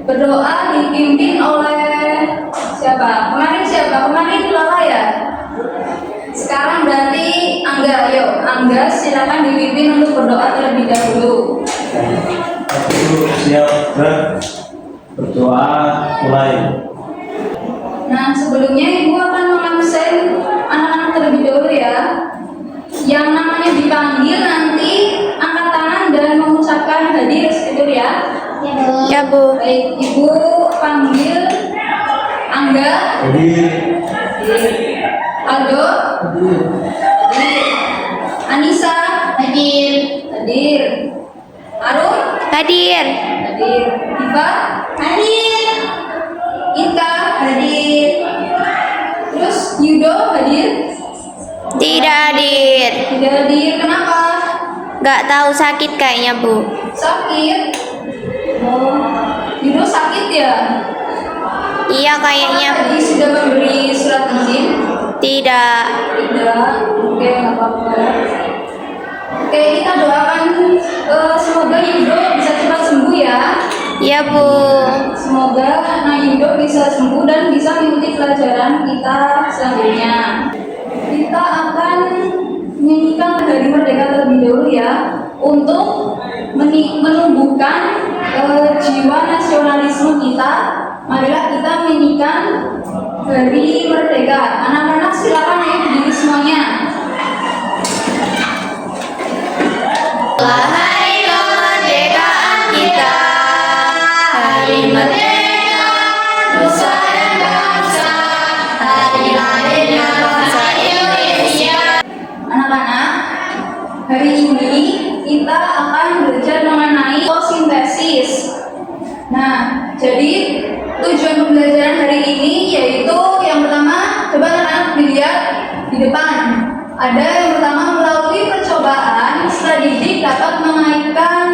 Berdoa dipimpin oleh siapa? Kemarin siapa? Kemarin Lala ya? Sekarang berarti Angga. Ayo, Angga silakan dipimpin untuk berdoa terlebih dahulu. Siap, berdoa mulai. Nah, sebelumnya Ibu akan mengabsen anak-anak terlebih dahulu ya. Yang namanya dipanggil nanti angkat tangan dan mengucapkan hadir seperti ya. Ya, Bu. Baik, Ibu panggil Angga. Hadir. Aldo. Hadir. Anissa. Hadir. Hadir. Arum. Hadir. Hadir. Diva. Hadir. Inka. Hadir. Terus Yudo hadir. Tidak hadir. Tidak hadir. Kenapa? Gak tahu, sakit kayaknya, Bu. Sakit. Oh, Yudo sakit ya? Iya kayaknya. Tadi sudah memberi surat izin? Tidak. Tidak. Oke, nggak apa-apa. Oke, kita doakan semoga Yudo bisa cepat sembuh ya. Ya, Bu. Semoga Yudo bisa sembuh dan bisa mengikuti pelajaran kita selanjutnya. Kita akan menyanyikan Hari Merdeka terlebih dahulu ya, untuk menumbuhkan jiwa nasionalisme kita. Marilah kita menyanyikan Hari Merdeka. Anak-anak silakan ya berdiri semuanya. Hari kemerdekaan kita, hari merdeka nusa dan bangsa, hari lahirnya bangsa Indonesia. Anak-anak, hari ini kita akan belajar mengenai fotosintesis. Nah, jadi tujuan pembelajaran hari ini yaitu yang pertama, coba anak-anak dilihat di depan. Ada yang pertama, melalui percobaan, peserta didik dapat mengaitkan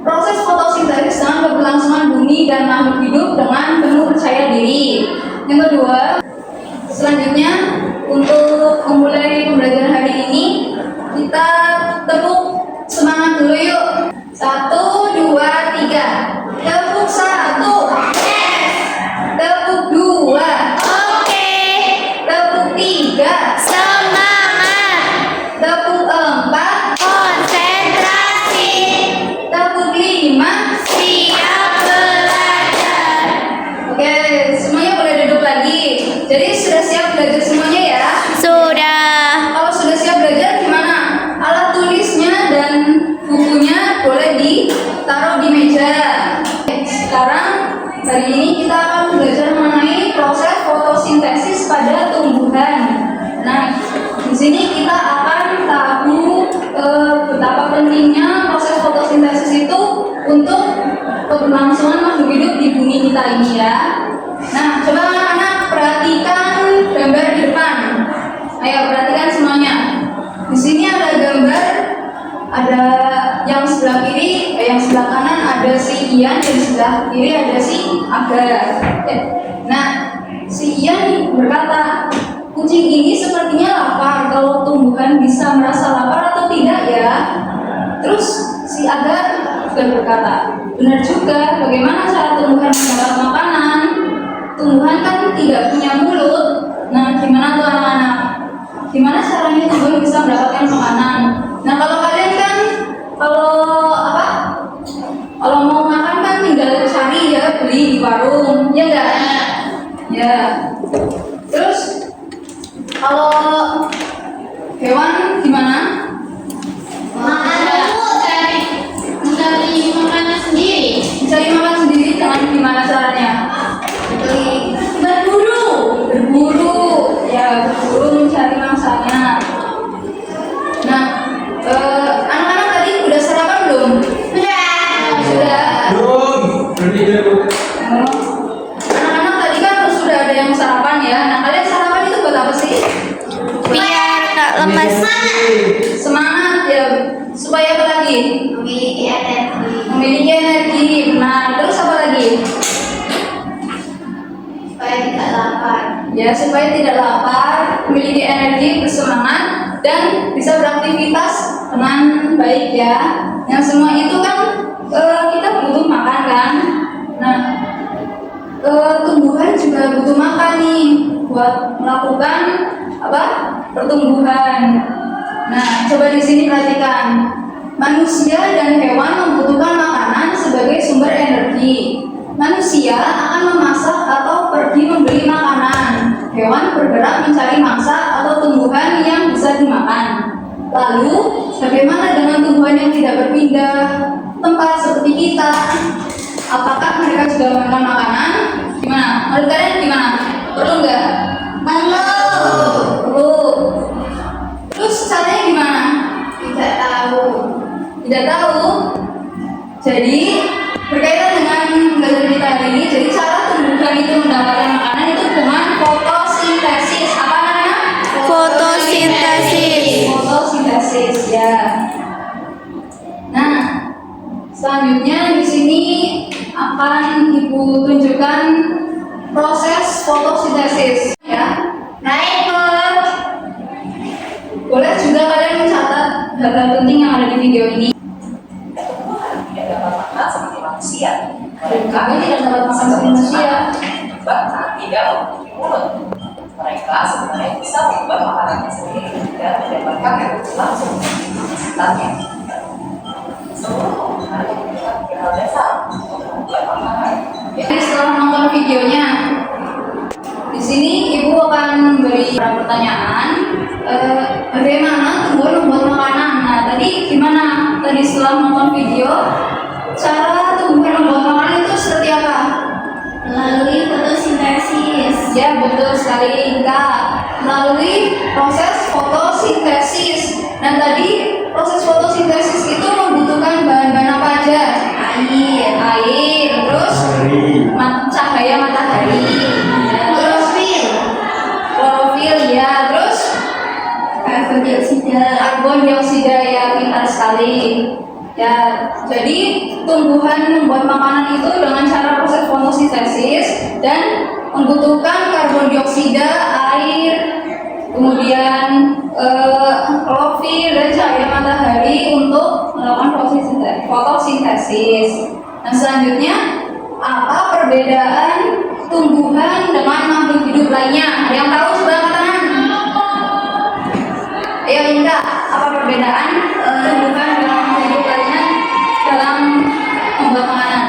proses fotosintesis dengan keberlangsungan bumi dan makhluk hidup dengan penuh percaya diri. Yang kedua, selanjutnya untuk memulai pembelajaran hari ini, kita tepuk semangat dulu yuk. 1, 2, 3. Tepuk 1. Yes. Tepuk 2. Oke. Tepuk 3. Semangat. Tepuk 4. Konsentrasi. Tepuk 5. Siap belajar. Oke, semuanya boleh duduk lagi. Jadi sudah siap belajar semuanya ya? Sudah. Kalau sudah siap belajar gimana? Alat tulisnya dan bukunya boleh ditaruh di meja. Sekarang hari ini kita akan belajar mengenai proses fotosintesis pada tumbuhan. Nah, di sini kita akan tahu betapa pentingnya proses fotosintesis itu untuk keberlangsungan makhluk hidup di bumi kita ini ya. Nah, coba anak-anak perhatikan gambar di depan. Ayo perhatikan semuanya. Di sini ada gambar, ada yang sebelah kiri, yang sebelah kanan ada si Ian, dan sebelah kiri ada si Aga. Nah, si Ian berkata, kucing ini sepertinya lapar. Kalau tumbuhan bisa merasa lapar atau tidak ya? Terus si Aga juga berkata, benar juga. Bagaimana cara tumbuhan mendapat makanan? Tumbuhan kan tidak punya mulut. Nah, gimana tuh anak-anak? Gimana caranya tumbuhan bisa mendapatkan makanan? Nah, kalau kalian kan kalau mau makan kan tinggal cari ya, beli di warung, ya enggak? Ya. Terus kalau hewan gimana? Mencari makanan sendiri. Mencari makan sendiri dengan gimana caranya? Berburu, ya berburu mencari mangsanya. Nah, anak-anak tadi udah sarapan belum? Sudah. Belum. Anak-anak tadi kan sudah ada yang sarapan ya. Nah, kalian sarapan itu buat apa sih? Biar gak lemas. Semangat ya. Supaya apa lagi? Memiliki energi. Memiliki energi. Nah, terus apa lagi? Supaya tidak lapar. Ya, supaya tidak lapar, memiliki energi, bersemangat, dan bisa beraktivitas dengan baik ya. Yang semua itu kan kita butuh makan kan. Nah, butuh makan nih buat melakukan apa? Pertumbuhan. Nah, coba di sini perhatikan. Manusia dan hewan membutuhkan makanan sebagai sumber energi. Manusia akan memasak atau pergi membeli makanan. Hewan bergerak mencari mangsa atau tumbuhan yang bisa dimakan. Lalu, bagaimana dengan tumbuhan yang tidak berpindah tempat seperti kita? Apakah mereka juga memakan makanan? Gimana? Menurut kalian gimana? Perlu nggak? Perlu. Terus caranya gimana? Tidak tahu. Tidak tahu. Jadi berkaitan dengan belajar kita hari ini, jadi cara tumbuhan itu mendapatkan makanan itu dengan fotosintesis. Apa namanya? Fotosintesis. Fotosintesis ya. Nah, selanjutnya di sini akan Ibu tunjukkan proses fotosintesis ya. Baik, Bu. Boleh juga kalian mencatat hal-hal penting yang ada di video ini. Tidak dapat makan seperti manusia. Kami tidak dapat makan seperti manusia. Bahkan tidak memiliki mulut. Mereka sebenarnya bisa membuat makanannya sendiri dan mendapatkan energi langsung dari sekitarnya. Seluruh penggunaan membutuhkan hal dasar untuk membuat makanan. Jadi setelah menonton videonya, di sini Ibu akan memberi pertanyaan. Bagaimana tumbuhan membuat makanan? Nah, tadi gimana? Tadi setelah menonton video, cara tumbuhan membuat makanan itu seperti apa? Melalui fotosintesis. Ya, betul sekali, Kak. Melalui proses fotosintesis. Dan tadi proses fotosintesis itu membutuhkan bahan-bahan apa aja? Air, terus Hari. cahaya matahari, ya, terus Klorofil. klorofil, ya, terus Karbon dioksida. karbon dioksida, ya, pintar sekali. Ya, jadi tumbuhan membuat makanan itu dengan cara proses fotosintesis dan membutuhkan karbon dioksida, air, kemudian klorofil dan cahaya matahari untuk melakukan fotosintesis. Nah, selanjutnya apa perbedaan tumbuhan dengan makhluk hidup lainnya? Ada yang tahu coba angkat tangan? Ayo Linda, apa perbedaan tumbuhan dengan makhluk hidup lainnya dalam membuat makanan?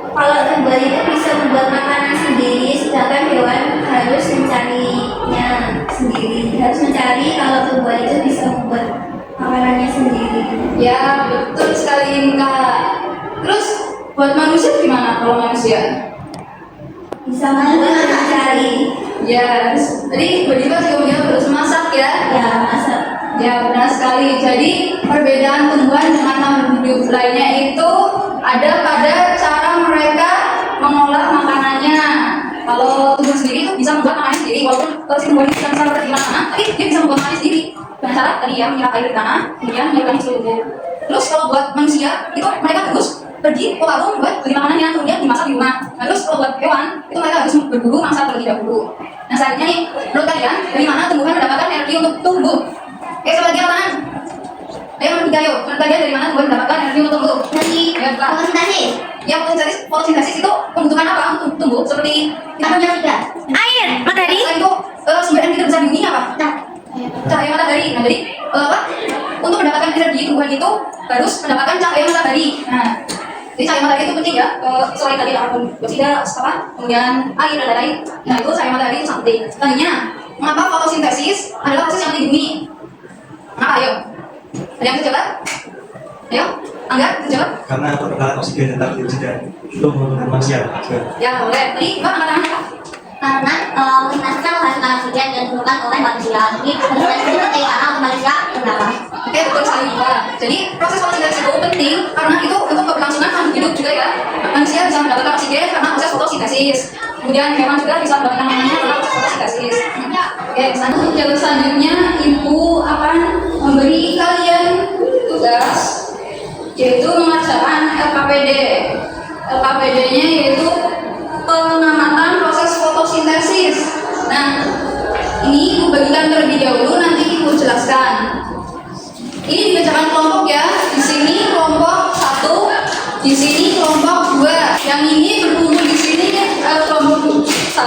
Kalau tumbuhan itu bisa membuat makanan sendiri, sedangkan hewan harus mencarinya sendiri. Harus mencari kalau tumbuhan itu bisa membuat makanannya sendiri. Ya, betul sekali Kak. Terus buat manusia gimana kalau manusia? Bisa membuat dan mencari. Ya, tadi Mbak juga menjawab harus masak ya. Ya, masak. Ya, benar sekali. Jadi perbedaan tumbuhan dengan makhluk hidup lainnya itu ada pada cara mereka mengolah makanannya. Kalau tumbuhan sendiri itu bisa membuat makanannya sendiri, walaupun si tumbuhan itu bisa seperti gimana, tapi dia bisa membuat makanannya sendiri. Dengan cara tadi ya menyerap air di tanah, kemudian menyerapnya seluruh. Terus kalau buat manusia itu mereka harus pergi ke warung buat beli makanannya, kemudian dimasak di rumah. Nah, terus kalau buat hewan itu mereka harus berburu mangsa terlebih dahulu. Nah, selanjutnya nih, menurut kalian dari mana tumbuhan mendapatkan energi untuk tumbuh? Coba lagi tangan. Ayo nomor 3 yuk. Menurut kalian dari mana tumbuhan mendapatkan energi untuk tumbuh? Dari Ya, Kak. fotosintesis. Ya, fotosintesis itu membutuhkan apa untuk tumbuh? Seperti Karbon dioksida. Air, matahari. selain itu sumber energi terbesar di dunia apa? Nah, Cahaya matahari. Nah, jadi apa? Untuk mendapatkan energi tumbuhan itu harus mendapatkan cahaya matahari. Nah, jadi cahaya matahari itu penting ya. Selain tadi karbon dioksida, apa? Kemudian air dan lain-lain. Nah, itu cahaya matahari itu sangat penting. Selanjutnya, mengapa fotosintesis adalah proses yang penting di bumi? Kenapa? Ayo. Ada yang bisa jawab? Ayo, Angga, bisa jawab? Karena perputaran oksigen dan karbon dioksida itu menurut manusia. Ya, boleh. Tadi Mbak angkat tangan. karena fotosintesis menghasilkan oksigen yang diperlukan oleh manusia. Jadi fotosintesis itu penting karena untuk manusia kenapa? Oke, betul sekali Mbak. Jadi proses fotosintesis itu penting karena itu untuk keberlangsungan makhluk hidup juga ya. Manusia bisa mendapatkan oksigen karena proses fotosintesis. Kemudian hewan juga bisa mendapatkan makanannya karena proses fotosintesis. Oke, jalur selanjutnya Ibu akan memberi kalian tugas yaitu mengerjakan LKPD. LKPD-nya yaitu pengamatan proses fotosintesis. Nah, ini Ibu bagikan terlebih dahulu, nanti Ibu jelaskan. Ini dikerjakan kelompok ya. Di sini kelompok 1, di sini kelompok 2. Yang ini berkumpul di sini kelompok 1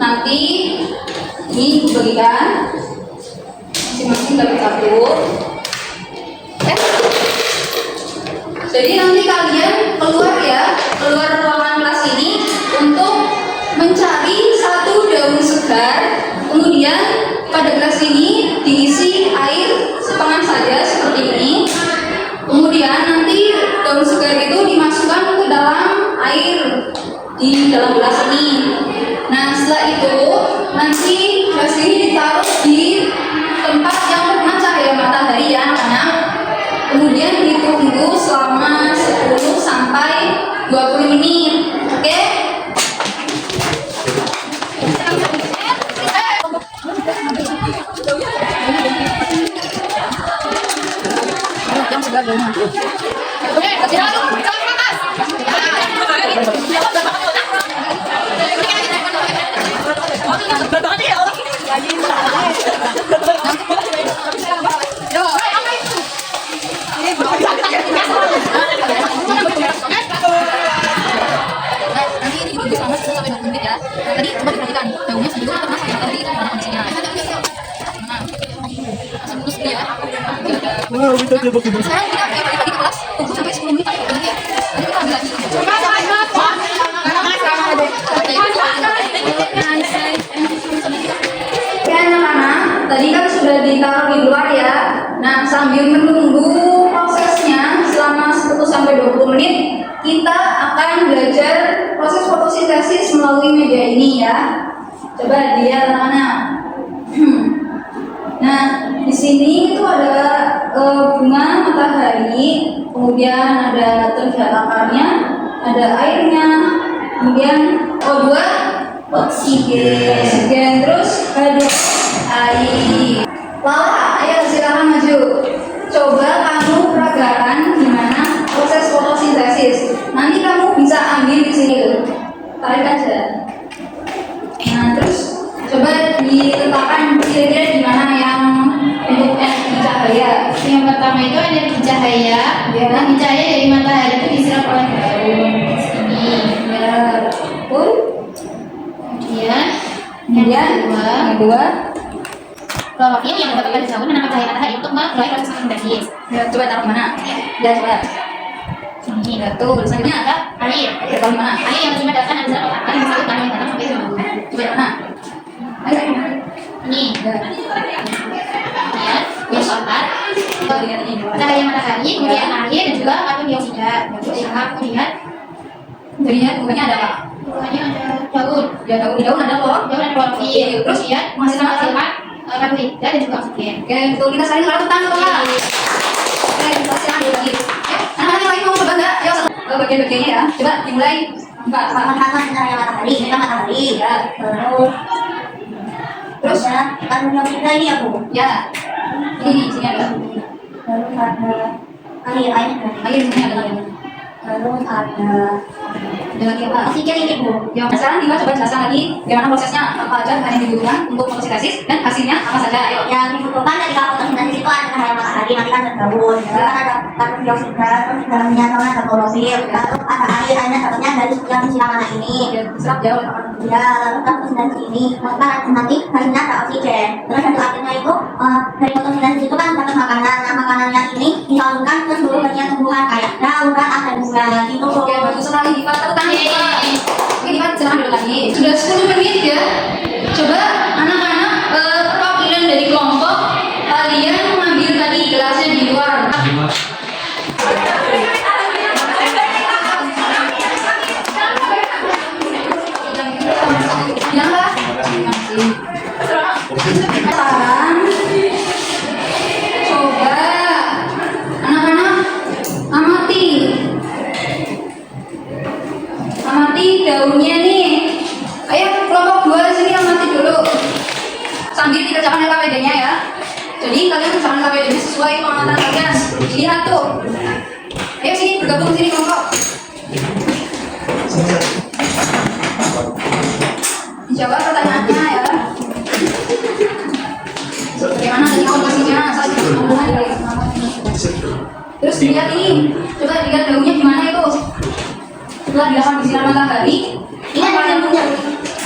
nanti ini dibagikan masing-masing dapat satu. Jadi nanti kalian keluar ruangan kelas ini untuk mencari satu daun segar, kemudian pada gelas ini diisi air setengah saja seperti ini. Kemudian nanti daun segar itu dimasukkan ke dalam air di dalam gelas ini. Nah, setelah itu nanti gelas ini ditaruh di tempat yang terkena cahaya matahari ya anak-anak. Kemudian ditunggu selama 10 sampai 20 menit. Oke? Tadi coba diperhatikan daunnya sebelum atau masa tadi itu mana kondisinya. Terus dia Wow, kita dia pakai baju. sekarang kita balik lagi ke kelas tunggu sampai 10 menit nanti ya. Nanti kita ambil lagi. Oke anak-anak, tadi kan sudah ditaruh di luar ya. Nah, sambil menunggu prosesnya selama 10 sampai 20 menit, kita akan belajar proses fotosintesis melalui media ini ya. Coba dilihat anak-anak. Nah, di sini itu ada bunga matahari, kemudian ada terlihat akarnya, ada airnya, kemudian O2 oksigen, terus H2 air. Lala, ayo silakan maju. Coba kamu peragakan gimana proses fotosintesis. Nanti kamu bisa ambil di sini loh. Tarik aja. Nah, terus coba diletakkan kira-kira di mana yang untuk energi cahaya. Yang pertama itu energi cahaya. Ya. Energi cahaya dari matahari itu diserap oleh daun. Ini. Ya, betul. Kemudian Kemudian yang kedua, klorofil yang mendapatkan daun menangkap cahaya matahari untuk memulai proses fotosintesis. ya, coba taruh mana? Ya, coba. Ini Tuh, selanjutnya ada air. air taruh mana? Air yang menyebabkan dan diserap oleh matahari disebut tanah yang datang sampai sembuh. Coba mana? Ayo. Ini. Ya. Kemudian yang keempat Coba lihat ini. cahaya matahari, kemudian air dan juga karbon dioksida. Kemudian Jadinya bunganya ada apa? bunganya ada daun. Ya, daun di daun ada apa? Daun ada klorofil. Terus Kemudian menghasilkan apa? menghasilkan karbohidrat dan juga oksigen. Oke, betul. Kita saling lakukan tangan Pak. Oke, kita silakan dulu lagi. Anak-anak lain mau coba nggak? Yuk, bagian-bagiannya ya. Coba dimulai. Mbak, Mengatakan cahaya matahari, kita matahari. Ya. Terus ya, karbon dioksida ini aku. Ya. Ini sini ada. Lalu ada air. Air di sini ada. Lalu ada lagi apa? oksigen ini bu. Ya, sekarang Diva coba jelaskan lagi bagaimana prosesnya, apa aja yang dibutuhkan untuk fotosintesis dan hasilnya apa saja. Ayo. Yang dibutuhkan dari fotosintesis itu ada cahaya matahari, nanti kan ada daun, kan ada karbon dioksida, terus di dalamnya ada klorofil, lalu ada air, airnya dapatnya dari yang silang anak ini. Ya, serap jauh letakkan. Ya, lalu kan fotosintesis ini, maka nanti hasilnya ada oksigen. Terus hasil akhirnya itu dari fotosintesis itu kan dapat makanan. Nah, makanannya ini disalurkan ke seluruh bagian tumbuhan kayak daun, kan ada bunga gitu. Oke, bagus sekali Diva. Tepuk tangan Diva. Oke, Diva silakan dulu lagi. Sudah 10 menit ya. Coba anak-anak perwakilan dari kelompok kalian mengambil tadi gelasnya di luar. Janganlah. Sekarang coba anak-anak amati daunnya nih. Ayo kelompok 2 sini amati dulu. Sambil dikerjakan LKPD-nya ya. Jadi kalian kerjakan LKPD sesuai pengamatan kalian. Lihat tuh. Ayo sini bergabung sini kelompok. Dijawab pertanyaannya ya. Bagaimana tadi komposisinya? Saya tidak ngomong lagi. Terus dilihat ini, coba dilihat daunnya gimana itu. Setelah dilakukan di sinar matahari, ini apa yang punya?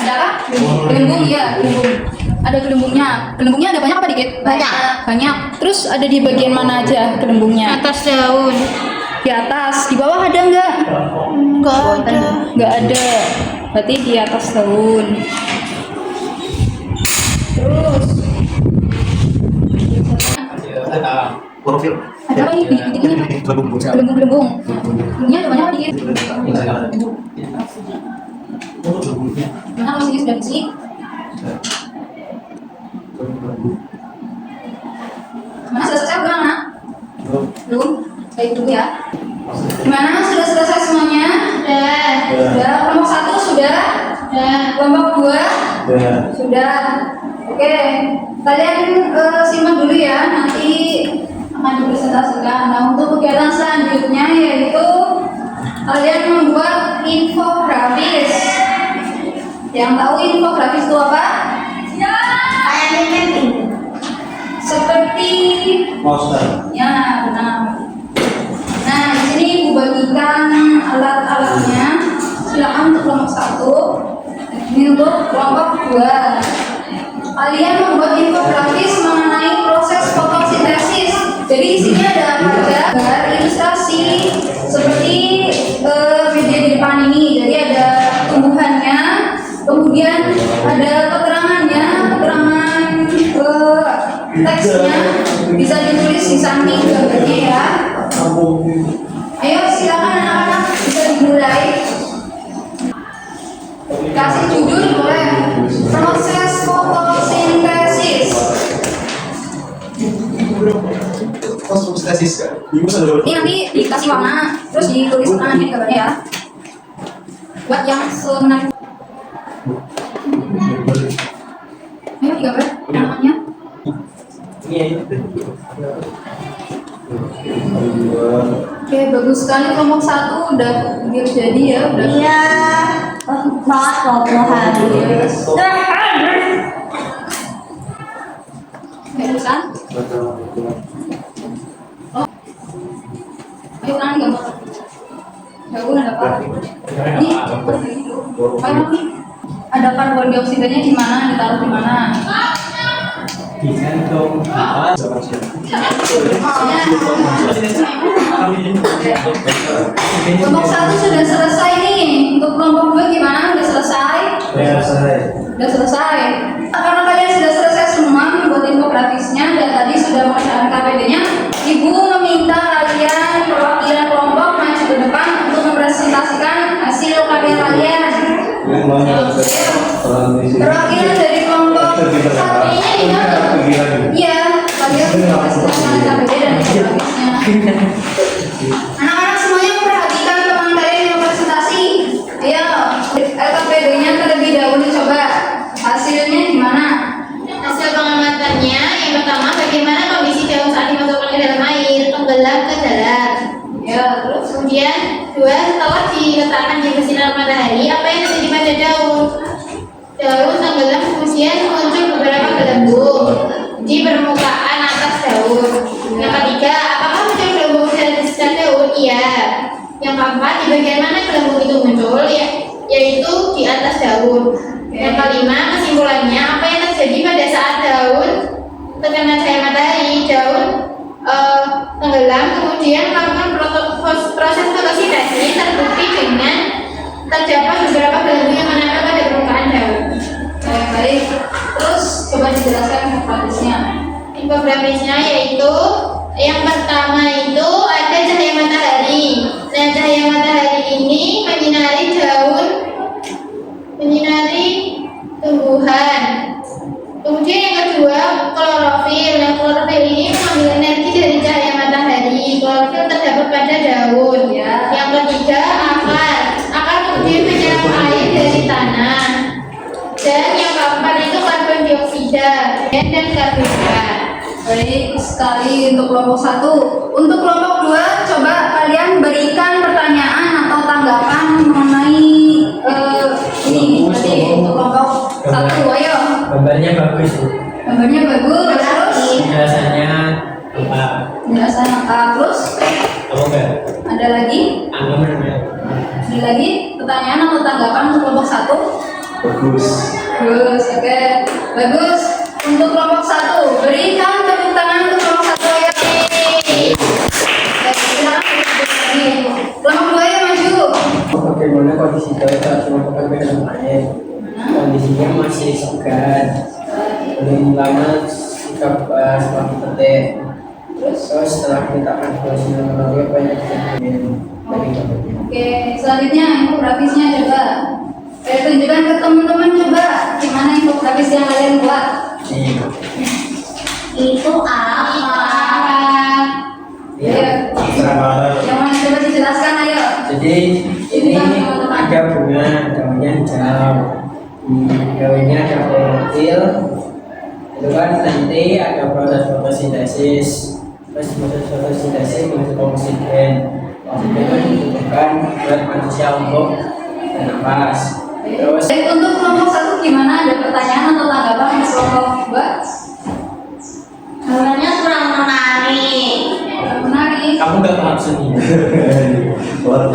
Adakah? Gelembung ya, gelembung. Ada gelembungnya. Gelembungnya ada banyak apa dikit? Banyak. Banyak. Terus ada di bagian mana aja gelembungnya? Atas daun. Di atas. Di bawah ada nggak? Enggak ada. Nggak ada. Berarti di atas daun. Terus Profil. ada apa ini? Ini gelembung-gelembung. Gelembungnya ada banyak apa dikit? Mana kalau sini sudah isi? Mana sudah selesai belum, Nak? Belum. Baik dulu ya. Gimana? Sudah selesai semuanya? Sudah. Kelompok 1 sudah? Kelompok 2? Sudah. Oke. Kalian simak dulu ya. Nanti akan dipresentasikan. Nah, untuk kegiatan selanjutnya yaitu kalian membuat infografis. Yang tahu infografis itu apa? Kayak meme. Seperti Monster. ya, benar. Nah, di sini Ibu bagikan alat-alatnya. Silakan untuk kelompok 1. Ini untuk kelompok 2. Kalian membuat infografis mengenai proses fotosintesis. Jadi isinya ada apa aja? Gambar, ilustrasi seperti video di depan ini. Jadi ada tumbuhannya, kemudian ada keterangannya, keterangan teksnya bisa ditulis di samping gambarnya ya. Ayo silakan anak-anak bisa dimulai. Kasih judul boleh. Proses fotosintesis. Konsultasi kan? Ini nanti dikasih warna, terus ditulis tangannya di gambarnya ya. Buat yang semenarik. Ayo digambar namanya. Oke, bagus sekali kelompok 1 udah jadi ya, udah. Iya. Banget loh hari. Bagus kan? Ayo kan gambar. Daun ada apa? Ini ayo nih. Ada karbon dioksidanya di mana? Ditaruh di mana? Di kantong. Kelompok 1 sudah selesai nih. Untuk kelompok 2 gimana? Udah selesai? Udah selesai. Karena kalian sudah selesai semua membuat infografisnya dan tadi sudah mengerjakan KPD-nya, Ibu meminta kalian perwakilan kelompok maju ke depan untuk mempresentasikan hasil karya kalian. Perwakilan dari kelompok 1 ini iya, kalian mempresentasikan KPD dan infografisnya. Anak-anak semuanya memperhatikan teman kalian yang presentasi. Ayo, LKPD-nya terlebih dahulu coba. Hasilnya gimana? Hasil pengamatannya yang pertama bagaimana kondisi daun saat dimasukkan ke dalam air, tenggelam ke dalam. Ya, terus Kemudian 2, setelah diletakkan di sinar matahari, apa yang terjadi pada daun? Daun tenggelam kemudian muncul beberapa gelembung di permukaan atas daun. Yang ketiga, apakah muncul gelembung di sekitar daun? Iya. Yang keempat, di bagian mana gelembung itu muncul? Yaitu di atas daun. Yang kelima, kesimpulannya apa yang terjadi pada saat daun terkena cahaya matahari? Daun tenggelam, kemudian melakukan proses fotosintesis terbukti dengan terdapat beberapa gelembung yang menempel pada permukaan daun. baik. Terus coba dijelaskan infografisnya. Infografisnya yaitu yang pertama itu ada cahaya matahari. Nah, cahaya matahari ini menyinari daun, menyinari tumbuhan. Kemudian yang kedua klorofil. Nah, klorofil ini mengambil energi dari cahaya matahari. Klorofil terdapat pada daun. Yang ketiga akar. Akar kemudian menyerap air dari tanah. Dan yang keempat itu karbon dioksida dan karbohidrat. Baik sekali untuk kelompok 1. Untuk kelompok 2, coba kalian berikan pertanyaan atau tanggapan mengenai ini tadi untuk kelompok 1. Ayo. Gambarnya bagus, Bu. Gambarnya bagus. Terus Penjelasannya lengkap. penjelasan lengkap. Terus Apa enggak? ada lagi? Anggapan enggak? Ada lagi pertanyaan atau tanggapan untuk kelompok 1? Bagus. Bagus, oke. Bagus. Untuk kelompok 1, berikan tepuk tangan untuk kelompok 1 ya. Oke, silakan duduk lagi. Kelompok 2 ya maju. Bagaimana kondisi Daud saat melakukan pegangan lain? Kondisinya masih segar. Belum lama sikap setelah petik. Terus setelah diletakkan posisi lagi apa yang terjadi dari kondisi? Oke, selanjutnya infografisnya coba. Tunjukkan ke teman-teman coba gimana infografis yang kalian buat. Itu apa? Iya. Sama. Yang mana coba dijelaskan ayo. Jadi ini ada bunga, daunnya hijau, daunnya ada klorofil, itu kan nanti ada proses fotosintesis, terus proses fotosintesis menghasilkan oksigen, oksigen itu dibutuhkan buat manusia untuk bernafas. Terus Jadi untuk kelompok 1 gimana? Ada pertanyaan atau tanggapan untuk kelompok 2? Gambarnya kurang menarik. Menarik. kamu nggak paham seni? Lalu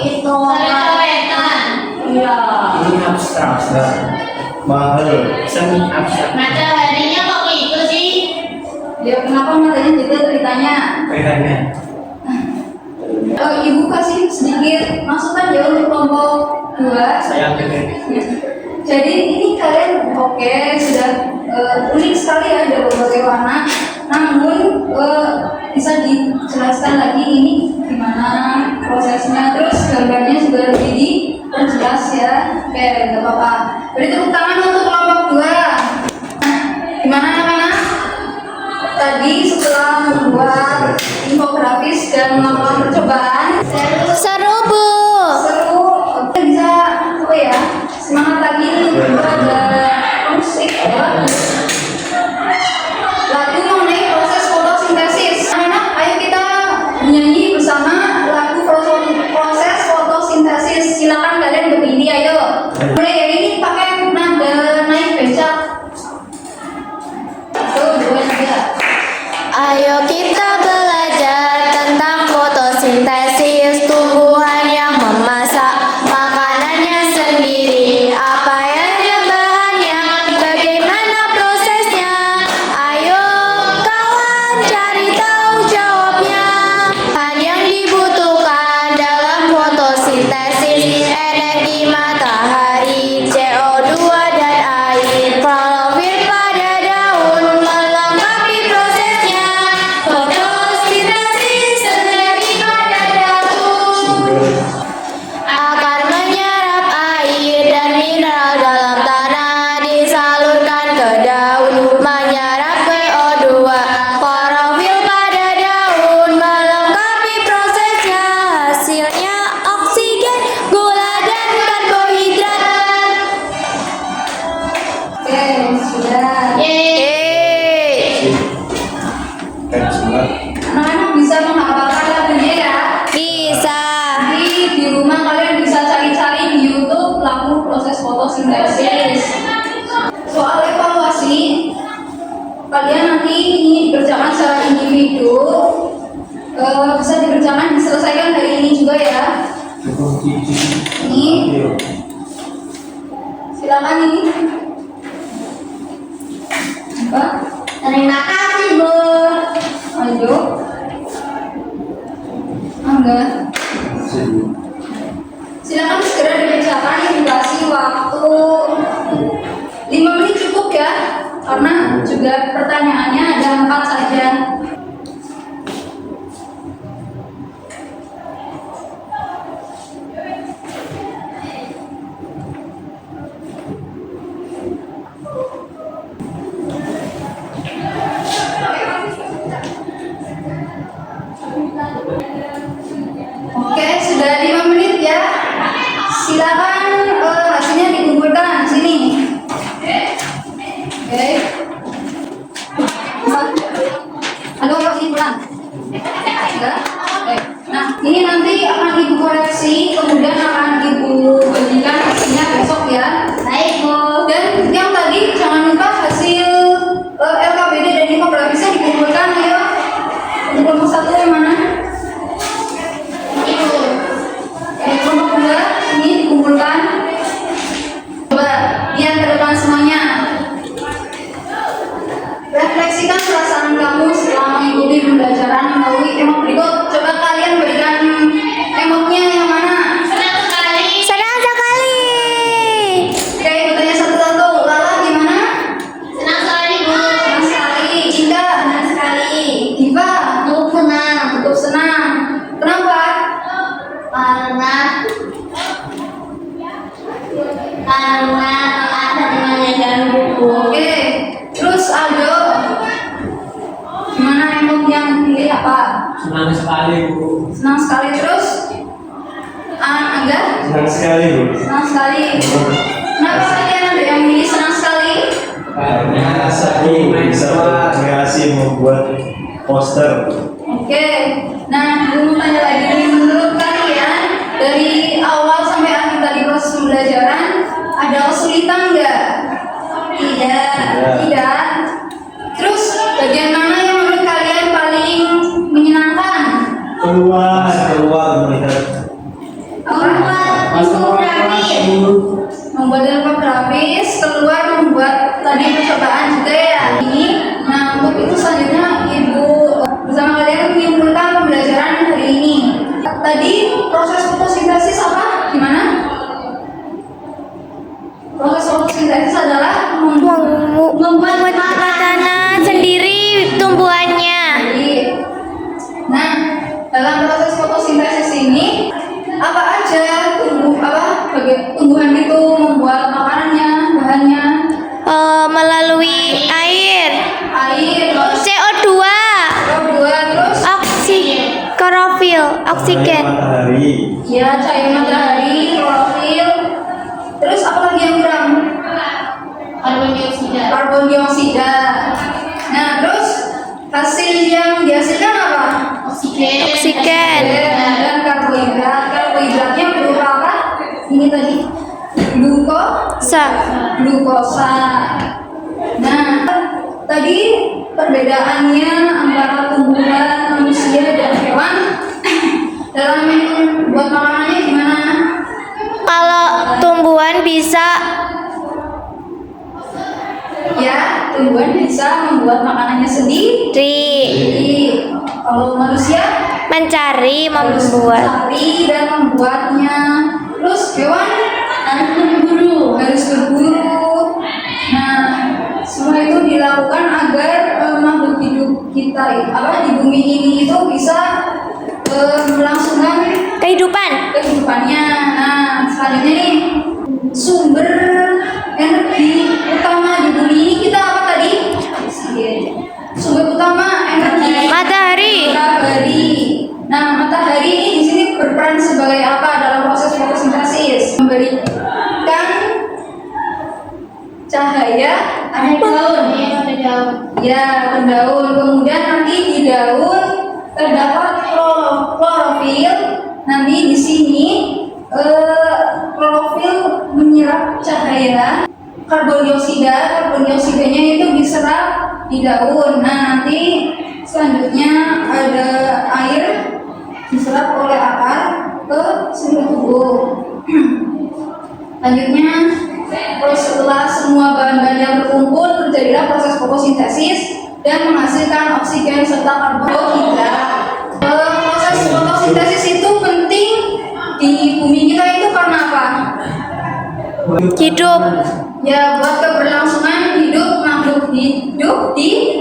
itu Coretan. iya. Ini abstrak, Mahal. seni abstrak. Mataharinya kok gitu sih? Ya kenapa matanya juga ditanya? Kayaknya Ibu kasih sedikit masukan ya untuk kelompok 2. saya ambil Jadi ini kalian oke sudah unik sekali ya, ada berbagai warna. Namun bisa dijelaskan lagi ini gimana prosesnya, terus gambarnya juga lebih diperjelas ya. Oke, nggak apa-apa. Beri tepuk tangan untuk kelompok 2. Gimana anak-anak? Tadi setelah membuat infografis dan melakukan percobaan, Seru Bu. seru. Oke, bisa apa ya? Semangat lagi nih, juga ada musik lagu mengenai proses fotosintesis. Anak-anak, ayo kita bernyanyi bersama lagu proses fotosintesis. Silakan kalian berdiri, ayo. Mulai dari ini pakai nada naik becak. Tuh, 2 3. Ayo kita belajar tentang fotosintesis tumbuhan yang memasak makanannya sendiri. Apa aja bahannya, bagaimana prosesnya? Ayo kawan cari tahu jawabnya. Bahan yang dibutuhkan dalam fotosintesis: energi matahari, CO2 dan air, klorofil pada daun melengkapi prosesnya. Fotosintesis terjadi pada daun akan menyerap air dan mineral dalam tanah, disalurkan ke daun, menyerap CO2, klorofil pada daun melengkapi prosesnya. Hasilnya oksigen, gula dan karbohidrat. Oke, sudah. Yeay. Kayak semangat. Anak-anak bisa menghafalkan lagunya ya. Bisa. Nanti di rumah kalian bisa cari-cari di YouTube lagu proses fotosintesis. Soal evaluasi, kalian nanti ini dikerjakan secara individu. Bisa dikerjakan diselesaikan hari ini juga ya. Ini silakan ini. Apa? Terima kasih Bu. Ayo. Enggak. Silakan segera dikerjakan, dikasih waktu 5 menit cukup ya, karena juga pertanyaannya ada 4 saja. Oke, sudah 5 menit ya. Silakan hasilnya dikumpulkan sini. Oke. Oke, terus Aldo, gimana yang pilih apa? Senang sekali Bu. Senang sekali terus? Angga? Senang sekali, Bu. Senang sekali. Kenapa kalian ada yang milih senang sekali? Karena Aku bisa berkreasi membuat poster. Oke, nah gue mau tanya lagi nih, menurut kalian dari awal sampai akhir tadi proses pembelajaran ada kesulitan nggak? Tidak. Tidak. Terus bagian mana yang menurut kalian paling menyenangkan? Keluar melihat Membuat infografis. Membuat infografis, keluar membuat tadi percobaan juga ya. Ini, nah untuk itu selanjutnya ibu bersama kalian menyimpulkan pembelajaran hari ini. Tadi proses fotosintesis apa? Gimana? Proses fotosintesis adalah Membuat makanan sendiri tumbuhannya. Nah, dalam proses fotosintesis ini apa aja tumbuhan itu membuat makanannya, bahannya? Melalui air, CO2, terus klorofil, oksigen, matahari. ya cahaya matahari, klorofil. Terus apa lagi yang kurang? Karbon dioksida. Nah, terus hasil yang dihasilkan apa? oksigen. Dan karbohidrat. Karbohidratnya berupa apa? Ini tadi glukosa. Nah, tadi perbedaannya antara tumbuhan, manusia dan hewan dalam buat makanannya gimana? Kalau tumbuhan bisa Ya, tumbuhan bisa membuat makanannya sendiri. Kalau manusia mencari, harus membuat. mencari dan membuatnya. Terus hewan harus berburu. Nah, semua itu dilakukan agar makhluk hidup kita di bumi ini itu bisa melangsungkan kehidupannya. Nah, selanjutnya nih sumber energi utama di bumi ini kita apa tadi? Sumber utama energi Matahari. Nah, matahari ini di sini berperan sebagai apa dalam proses fotosintesis? Memberikan cahaya ada daun. Ya, ke daun. Kemudian nanti di daun terdapat klorofil. Nanti di sini klorofil menyerap cahaya. Karbon dioksidanya itu diserap di daun. Nah, nanti selanjutnya ada air diserap oleh akar ke seluruh tubuh. Selanjutnya, setelah semua bahan-bahan yang terkumpul, terjadilah proses fotosintesis dan menghasilkan oksigen serta karbohidrat. Proses fotosintesis itu penting di bumi kita itu karena apa? Hidup. Ya, buat keberlangsungan hidup makhluk hidup di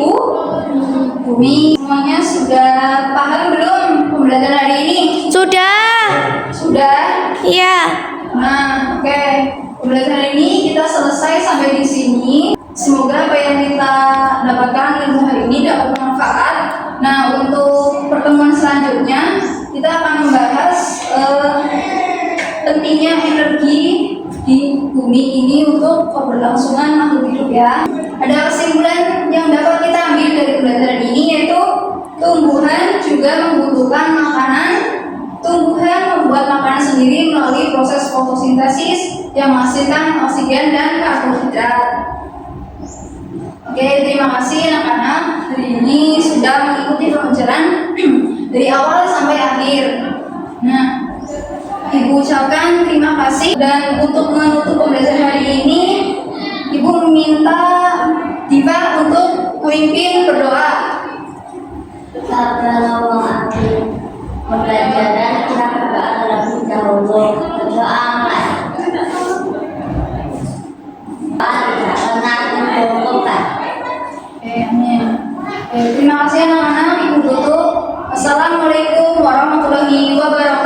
bumi. Semuanya sudah paham belum pembelajaran hari ini? Sudah? Iya. Nah, oke. Pembelajaran hari ini kita selesai sampai di sini. Semoga apa yang kita dapatkan ilmu hari ini dapat bermanfaat. Nah, untuk pertemuan selanjutnya kita akan membahas pentingnya energi di bumi ini untuk keberlangsungan makhluk hidup ya. Ada kesimpulan yang dapat kita ambil dari pembelajaran ini yaitu tumbuhan juga membutuhkan makanan. Tumbuhan membuat makanan sendiri melalui proses fotosintesis yang menghasilkan oksigen dan karbohidrat. Oke, terima kasih anak-anak hari ini sudah mengikuti pembelajaran dari awal sampai akhir. Nah, Ibu ucapkan terima kasih dan untuk menutup pembelajaran hari ini Ibu meminta Diva untuk memimpin berdoa. Bismillahirrahmanirrahim. Pembelajaran kita berdoa terlebih dahulu. Berdoa Terima kasih anak-anak. Ibu tutup. Assalamualaikum warahmatullahi wabarakatuh.